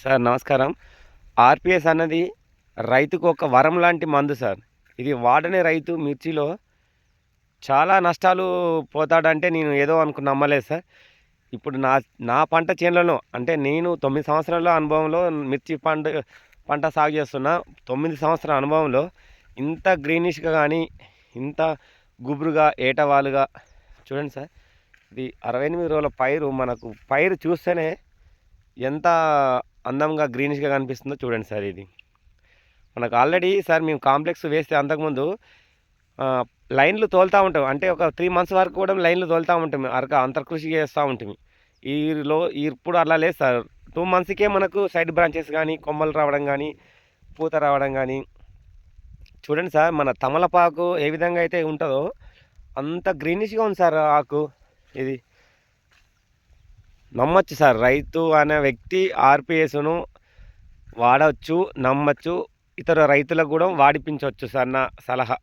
Sir నమస్కారం. RPS అన్నది రైతుకు ఒక వరం లాంటి మందు సార్. ఇది వాడని రైతు మిర్చిలో చాలా నష్టాలు పోతాడంటే నేను ఏదో అనుకుని నమ్మలేదు సార్. ఇప్పుడు నా నా పంట చేనులలో అంటే నేను 9 సంవత్సరాల అనుభవంలో మిర్చి పంట సాగు చేస్తున్నా. 9 సంవత్సరాల అనుభవంలో ఇంత గ్రీనిష్‌గా గానీ, ఇంత గుబురుగా, ఏటవాలుగా చూడండి సార్. ఇది 68 రోజుల పైరు మనకు పైరు చూస్తేనే ఎంత అందంగా గ్రీనిష్‌గా కనిపిస్తుందో చూడండి సార్ ఇది. మనకు ఆల్రెడీ సార్ మేము కాంప్లెక్స్ వేస్తే అంతకుముందు ఆహ్, లైన్‌లు తోలుతా ఉంటాం. అంటే ఒక 3 మంత్స్ వరకు కూడా లైన్‌లు తోలుతా ఉంటాం. అంతర్కృషి చేస్తా ఉంటిమి. ఇప్పుడు అలా లేదు సార్. 2 మంత్స్‌కే మనకు సైడ్ బ్రాంచెస్ గానీ, కొమ్మలు రావడం గానీ, పూత రావడం గానీ చూడండి సార్. మన తమలపాకు ఏ విధంగా అయితే ఉంటదో అంత గ్రీనిష్‌గా ఉంది సార్ ఆకు. ఇది నమ్మొచ్చు సార్. రైతు అనే వ్యక్తి ఆర్‌పిఎస్‌ను వాడొచ్చు, నమ్మొచ్చు. ఇతర రైతులకు గూడా వాడిపించొచ్చు సార్ నా సలహా.